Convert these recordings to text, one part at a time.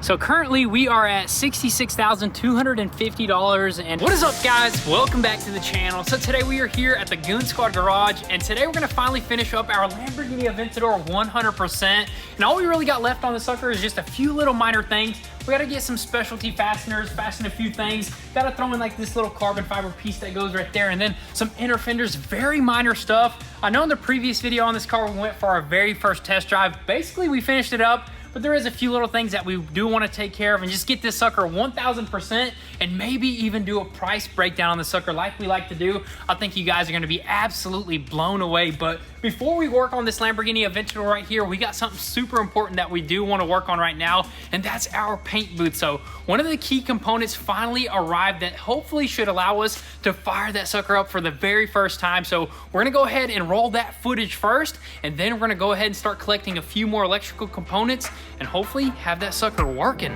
So currently we are at $66,250. And what is up, guys? Welcome back to the channel. So today we are here at the Goon Squad garage, and today we're gonna finally finish up our Lamborghini Aventador 100%. And all we really got left on the sucker is just a few little minor things. We gotta get some specialty fasteners, fasten a few things. Gotta throw in like this little carbon fiber piece that goes right there, and then some inner fenders, very minor stuff. I know in the previous video on this car, we went for our very first test drive. Basically, we finished it up, but there is a few little things that we do want to take care of and just get this sucker 1000% and maybe even do a price breakdown on the sucker like we like to do. I think you guys are going to be absolutely blown away. But before we work on this Lamborghini Aventador right here, we got something super important that we do want to work on right now, and that's our paint booth. So one of the key components finally arrived that hopefully should allow us to fire that sucker up for the very first time. So we're going to go ahead and roll that footage first, and then we're going to go ahead and start collecting a few more electrical components and hopefully have that sucker working.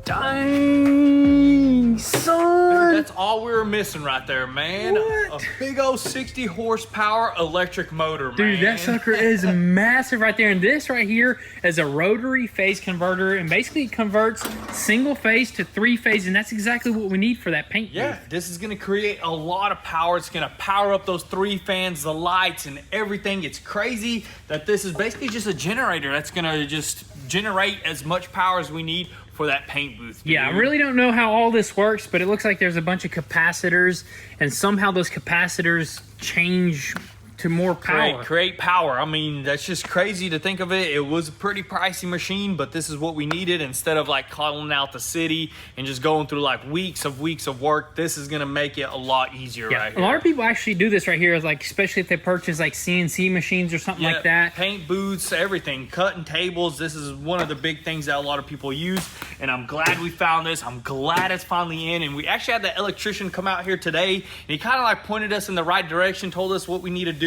Dang, son. Dude, that's all we were missing right there, man. What? A big old 60 horsepower electric motor, man. Dude, that sucker is massive right there. And this right here is a rotary phase converter, and basically it converts single phase to three phase, and that's exactly what we need for that paint booth. Yeah, this is gonna create a lot of power. It's gonna power up those three fans, the lights, and everything. It's crazy that this is basically just a generator that's gonna just generate as much power as we need for that paint booth, dude. Yeah, I really don't know how all this works, but it looks like there's a bunch of capacitors, and somehow those capacitors change to more power. Create power. I mean, that's just crazy to think of it. It was a pretty pricey machine, but this is what we needed. Instead of like calling out the city and just going through like weeks of work, this is gonna make it a lot easier right here. A lot of people actually do this right here, like especially if they purchase like CNC machines or something like that. Paint booths, everything, cutting tables. This is one of the big things that a lot of people use, and I'm glad we found this. I'm glad it's finally in, and we actually had the electrician come out here today, and he kind of like pointed us in the right direction, told us what we need to do,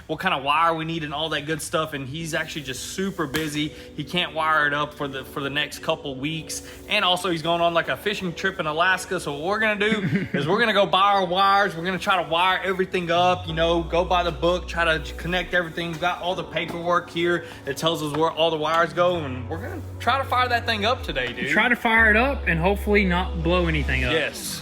what kind of wire we need and all that good stuff. And he's actually just super busy. He can't wire it up for the next couple weeks, and also he's going on like a fishing trip in Alaska. So what we're gonna do is we're gonna go buy our wires. We're gonna try to wire everything up, you know, go by the book, try to connect everything. We've got all the paperwork here that tells us where all the wires go, and we're gonna try to fire that thing up today, dude. Try to fire it up and hopefully not blow anything up. Yes.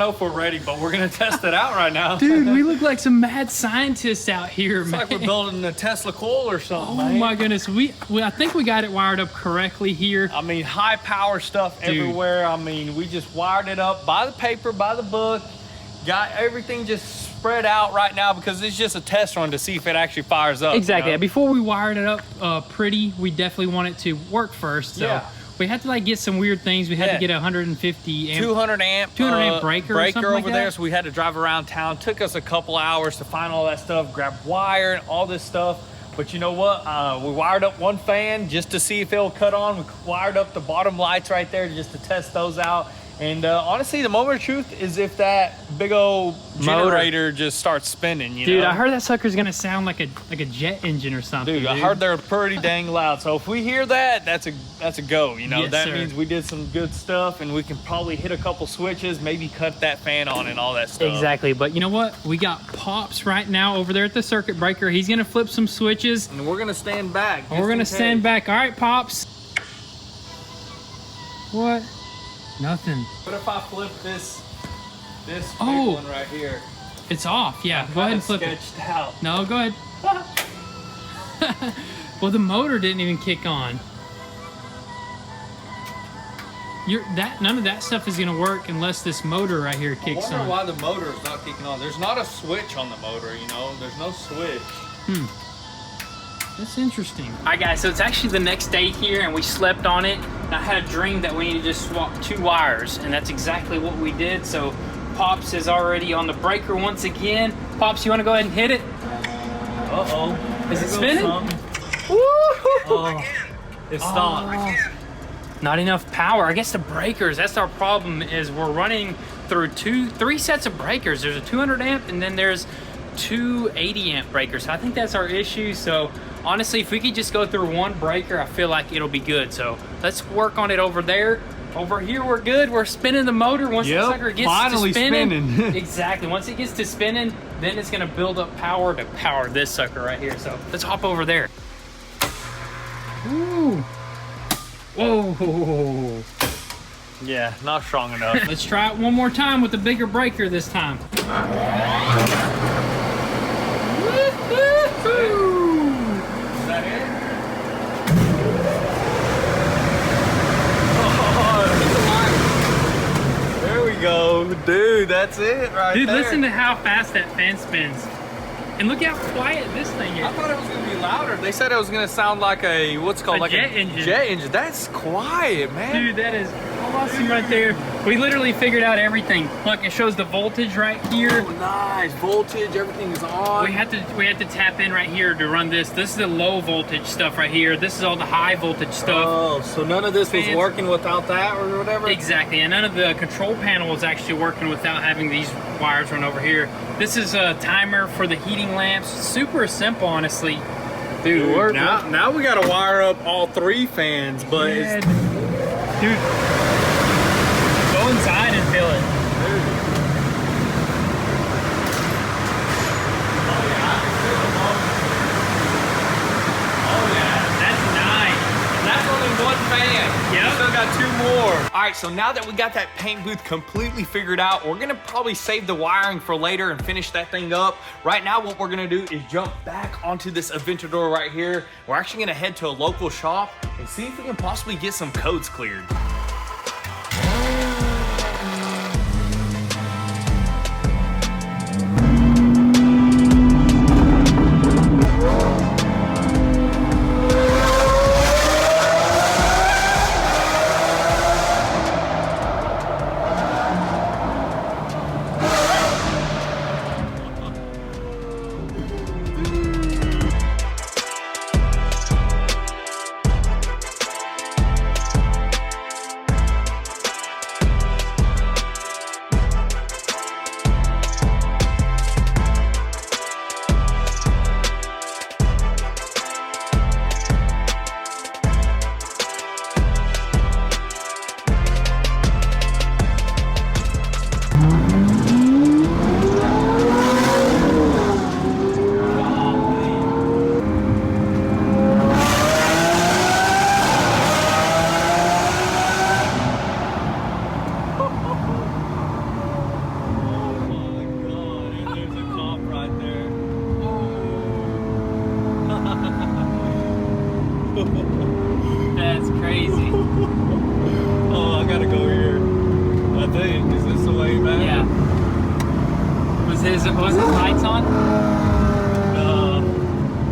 know if we're ready, but we're gonna test it out right now. Dude, we look like some mad scientists out here, It's man. like we're building a Tesla coil or something, Oh man. my goodness, I think we got it wired up correctly here. I mean, high power stuff everywhere. I mean, we just wired it up by the paper, by the book. Got everything just spread out right now because it's just a test run to see if it actually fires up. Exactly. You know? Before we wired it up pretty, we definitely want it to work first. So Yeah. we had to like get some weird things. We had to get a 150 amp. 200 amp breaker or something over like there, that? so we had to drive around town. Took us a couple hours to find all that stuff, grab wire and all this stuff. But you know what? We wired up one fan just to see if it'll cut on. We wired up the bottom lights right there just to test those out. And honestly, the moment of truth is if that big old generator just starts spinning, you know? Dude, I heard that sucker's gonna sound like a jet engine or something. Dude, I heard they're pretty dang loud. So if we hear that, that's a go. You know, Yes, that sir. means we did some good stuff, and we can probably hit a couple switches, maybe cut that fan on and all that stuff. Exactly. But you know what? We got Pops right now over there at the circuit breaker. He's gonna flip some switches. And we're gonna stand back. We're gonna stand back. All right, Pops. What? Nothing. What if I flip this big Oh. one right here? It's off. Yeah. Go ahead and flip it. Sketched out. No, go ahead. Well, the motor didn't even kick on. None of that stuff is gonna work unless this motor right here I kicks wonder on. why the motor is not kicking on. There's not a switch on the motor, you know? There's no switch. That's interesting. All right, guys, so it's actually the next day here, and we slept on it. And I had a dream that we need to just swap 2 wires, and that's exactly what we did. So Pops is already on the breaker once again. Pops, you want to go ahead and hit it? Uh-oh. Is it spinning? Oh, it stopped. Not enough power. I guess the breakers, that's our problem, is we're running through 3 sets of breakers. There's a 200 amp, and then there's 2 80 amp breakers. So I think that's our issue. So honestly, if we could just go through 1 breaker, I feel like it'll be good. So let's work on it over there. Over here, we're good. We're spinning the motor. Once the sucker gets finally to spinning. spinning. Exactly. Once it gets to spinning, then it's gonna build up power to power this sucker right here. So let's hop over there. Ooh. Whoa. Yeah, not strong enough. Let's try it one more time with the bigger breaker this time. Is that it? Oh, there we go. Dude, that's it right Dude, there. listen to how fast that fan spins. And look how quiet this thing I is. thought it was going to be louder. They said it was going to sound like a, what's it called? Like jet engine. Jet engine. That's quiet, man. Dude, that is awesome right there. We literally figured out everything. Look, it shows the voltage right here. Oh, nice. Voltage, everything is on. We had to tap in right here to run this. This is the low voltage stuff right here. This is all the high voltage stuff. Oh, so none of this was Fans. working without that or whatever? Exactly, and none of the control panel was actually working without having these wires run over here. This is a timer for the heating lamps. Super simple, honestly. Dude, Now we got to wire up all 3 fans, but yeah, it's... dude, go inside and feel it. That's nice. That's only 1 fan. Yep. We still got 2 more. All right, so now that we got that paint booth completely figured out, we're gonna probably save the wiring for later and finish that thing up. Right now, what we're gonna do is jump back onto this Aventador right here. We're actually gonna head to a local shop and see if we can possibly get some codes cleared. Was his lights on?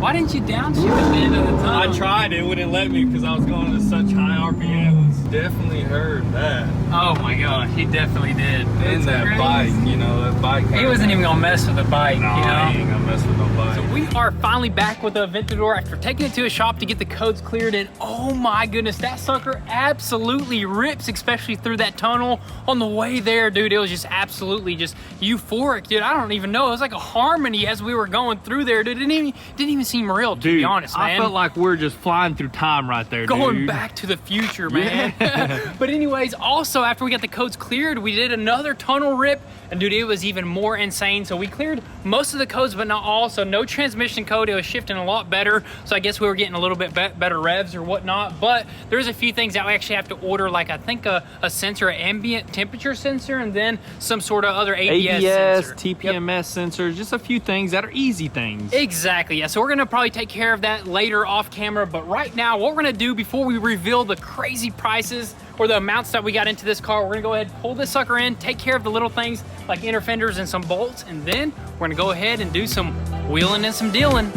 Why didn't you downshift at the end of the tunnel? I tried, it wouldn't let me because I was going to such high RPMs. Definitely heard that. Oh my gosh, he definitely did. And that bike, you know, that bike. He wasn't even gonna mess with the bike, No, you know? I ain't gonna mess with no bike. So we are finally back with the Aventador after taking it to a shop to get the codes cleared, and oh my goodness, that sucker absolutely rips, especially through that tunnel. On the way there, dude, it was just absolutely just euphoric, dude. I don't even know. It was like a harmony as we were going through there, dude. It didn't even seem real, to be honest, man. I felt like we're just flying through time right there, Going dude. back to the future, man. Yeah. But anyways, also after we got the codes cleared, we did another tunnel rip, and dude, it was even more insane. So we cleared most of the codes, but not all. So no transmission code. It was shifting a lot better. So I guess we were getting a little bit better revs or whatnot. But there's a few things that we actually have to order, like I think a sensor, an ambient temperature sensor, and then some sort of other ABS sensor. TPMS sensors, just a few things that are easy things. Exactly, yeah. So we're gonna probably take care of that later off camera, but right now, what we're gonna do before we reveal the crazy prices or the amounts that we got into this car, we're gonna go ahead and pull this sucker in, take care of the little things like inner fenders and some bolts, and then we're gonna go ahead and do some wheeling and some dealing.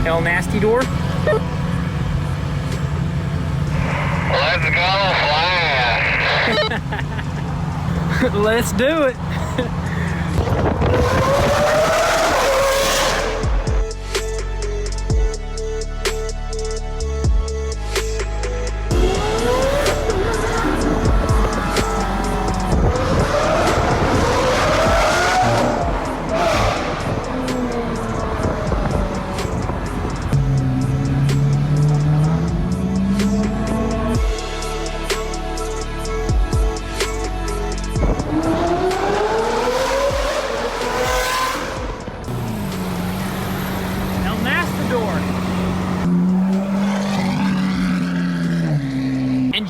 El Nasty Door. Let's go fast. Let's do it.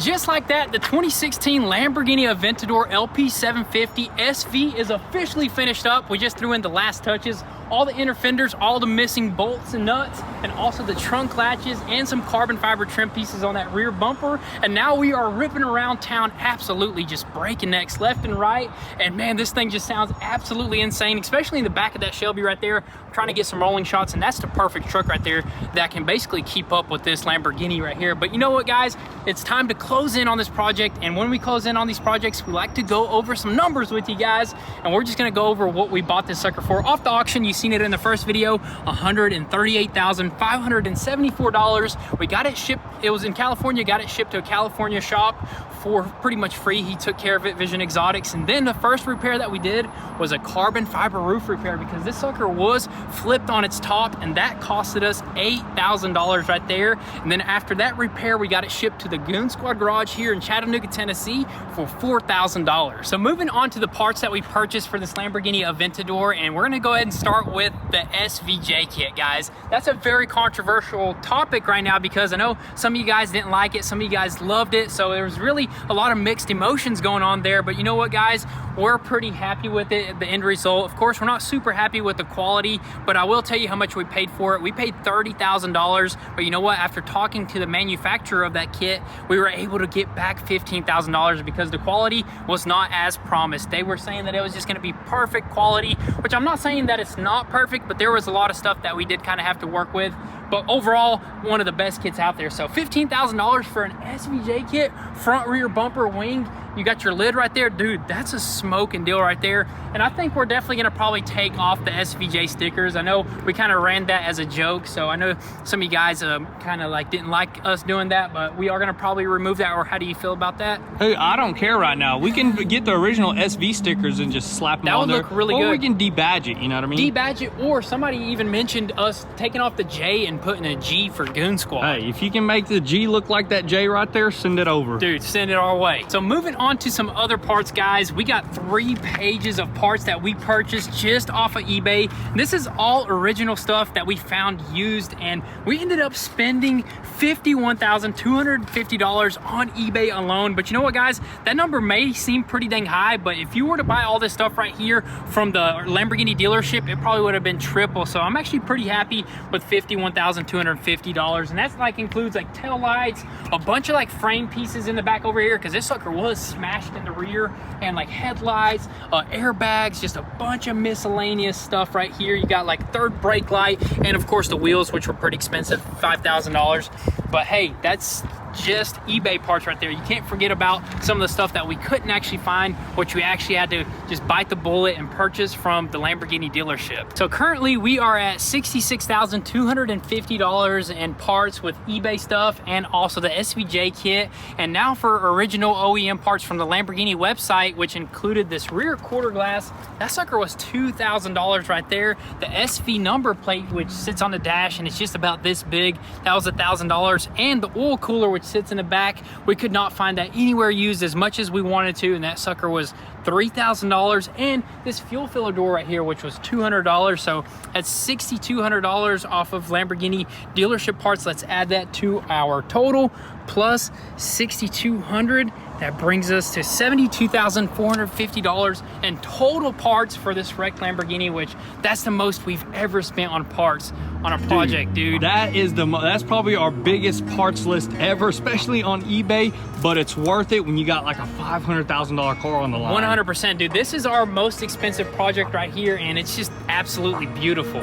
Just like that, the 2016 Lamborghini Aventador LP750 SV is officially finished up. We just threw in the last touches, all the inner fenders, all the missing bolts and nuts, and also the trunk latches and some carbon fiber trim pieces on that rear bumper. And now we are ripping around town, absolutely just breaking necks left and right. And man, this thing just sounds absolutely insane, especially in the back of that Shelby right there. I'm trying to get some rolling shots, and that's the perfect truck right there that can basically keep up with this Lamborghini right here. But you know what, guys? It's time to close in on this project, and when we close in on these projects, we like to go over some numbers with you guys, and we're just gonna go over what we bought this sucker for off the auction. You seen it in the first video, $138,574. We got it shipped, it was in California, got it shipped to a California shop for pretty much free. He took care of it, Vision Exotics. And then the first repair that we did was a carbon fiber roof repair, because this sucker was flipped on its top, and that costed us $8,000 right there. And then after that repair, we got it shipped to the Goon Squad garage here in Chattanooga, Tennessee for $4,000. So moving on to the parts that we purchased for this Lamborghini Aventador, and we're gonna go ahead and start with the SVJ kit, guys. That's a very controversial topic right now, because I know some of you guys didn't like it, some of you guys loved it, so there was really a lot of mixed emotions going on there. But you know what, guys, we're pretty happy with it, the end result. Of course, we're not super happy with the quality, but I will tell you how much we paid for it. We paid $30,000, but you know what, after talking to the manufacturer of that kit, we were able to get back $15,000 because the quality was not as promised. They were saying that it was just going to be perfect quality, which I'm not saying that it's not perfect, but there was a lot of stuff that we did kind of have to work with. But overall, one of the best kits out there. So $15,000 for an SVJ kit, front, rear, bumper, wing. You got your lid right there. Dude, that's a smoking deal right there. And I think we're definitely gonna probably take off the SVJ stickers. I know we kind of ran that as a joke, so I know some of you guys kind of like didn't like us doing that, but we are gonna probably remove that. Or how do you feel about that? Hey, I don't care right now. We can get the original SV stickers and just slap them on there. That would look really good. Or we can debadge it, you know what I mean? Debadge it, or somebody even mentioned us taking off the J and putting a G for Goon Squad. Hey, if you can make the G look like that J right there, send it over. Dude, send it our way. So moving on to some other parts, guys. We got 3 pages of parts that we purchased just off of eBay. This is all original stuff that we found used, and we ended up spending $51,250 on eBay alone. But you know what, guys? That number may seem pretty dang high, but if you were to buy all this stuff right here from the Lamborghini dealership, it probably would have been triple. So I'm actually pretty happy with $51,250, and that's like includes like tail lights, a bunch of like frame pieces in the back over here, because this sucker was smashed in the rear, and like headlights, airbags, just a bunch of miscellaneous stuff right here. You got like third brake light, and of course the wheels, which were pretty expensive, $5,000. But hey, that's just eBay parts right there. You can't forget about some of the stuff that we couldn't actually find, which we actually had to just bite the bullet and purchase from the Lamborghini dealership. So currently we are at $66,250 in parts with eBay stuff and also the SVJ kit. And now for original OEM parts from the Lamborghini website, which included this rear quarter glass, that sucker was $2,000 right there. The SV number plate, which sits on the dash and it's just about this big, that was $1,000. And the oil cooler, which sits in the back, we could not find that anywhere used as much as we wanted to, and that sucker was $3,000. And this fuel filler door right here, which was $200, so that's $6,200 off of Lamborghini dealership parts. Let's add that to our total plus $6,200. That brings us to $72,450 in total parts for this wrecked Lamborghini, which that's the most we've ever spent on parts on a project, dude. That is that's probably our biggest parts list ever, especially on eBay, but it's worth it when you got like a $500,000 car on the line. 100%, dude. This is our most expensive project right here, and it's just absolutely beautiful.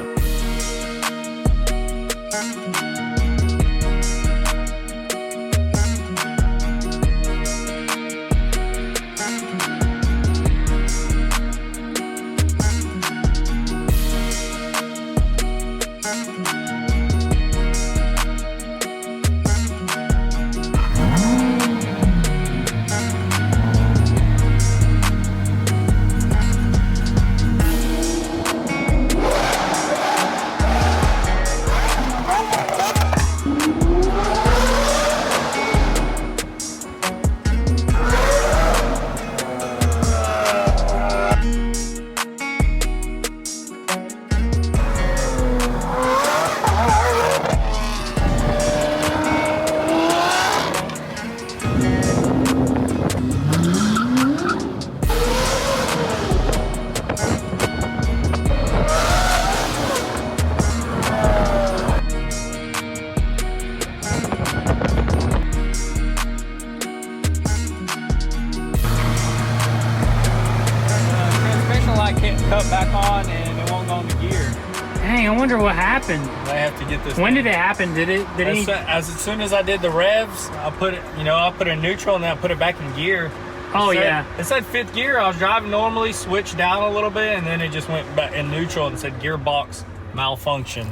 cut back on and it won't go into gear. Dang, I wonder what happened. I have to get this. When did it happen? As soon as I did the revs, I put it, I put it in neutral and then I put it back in gear. Oh, It said- yeah. It said 5th gear. I was driving normally, switched down a little bit, and then it just went back in neutral and said gearbox malfunction.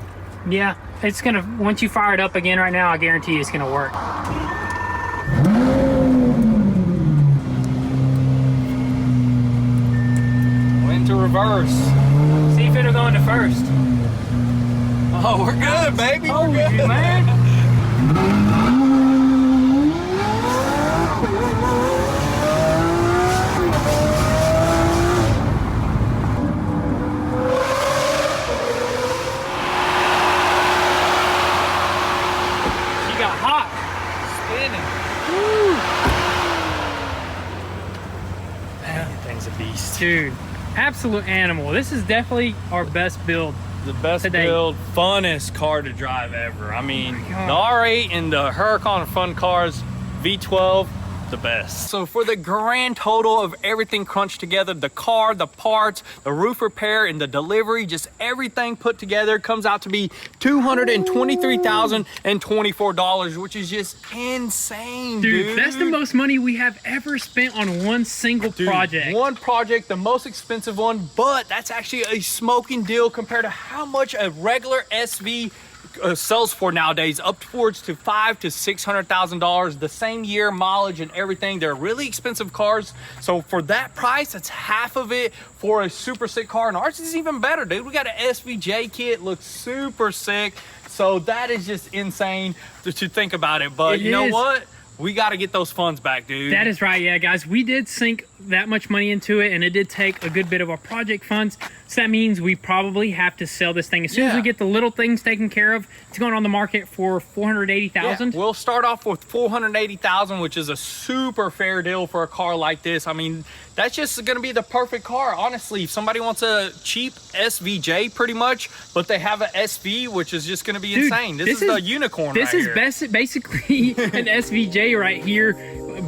Yeah, it's gonna, once you fire it up again right now, I guarantee it's gonna work. Went to reverse. See if it'll go into first. Oh, we're good, baby. Oh, We're good. man. She got hot. Spinning. Woo. Man, that thing's a beast. Dude, absolute animal. This is definitely our best build. The best Today. build, funnest car to drive ever. I mean, Oh the my God. R8 and the Huracan are fun cars. V12, the best. So for the grand total of everything crunched together, the car, the parts, the roof repair, and the delivery, just everything put together comes out to be $223,024, which is just insane, dude. That's the most money we have ever spent on one single Dude, project. One project, the most expensive one, but that's actually a smoking deal compared to how much a regular SV sells for nowadays, up towards to $500,000 to $600,000. The same year, mileage, and everything. They're really expensive cars. So for that price, that's half of it for a super sick car. And ours is even better, dude. We got an SVJ kit, looks super sick. So that is just insane to think about it. But you know what? We got to get those funds back, dude. That is right, yeah, guys. We did sink that much money into it, and it did take a good bit of our project funds. So that means we probably have to sell this thing as soon as we get the little things taken care of. It's going on the market for $480,000. Yeah, we'll start off with $480,000, which is a super fair deal for a car like this. I mean, that's just going to be the perfect car. Honestly, if somebody wants a cheap SVJ pretty much, but they have an SV, which is just going to be insane. This is the unicorn This right is here. basically an SVJ right here.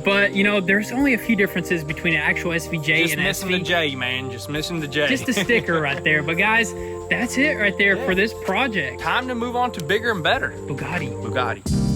But, you know, there's only a few differences between an actual SVJ Just and an missing SV. the J, man. Just missing the J. Just a sticker right there. But, guys, that's it right there for this project. Time to move on to bigger and better. Bugatti. Bugatti.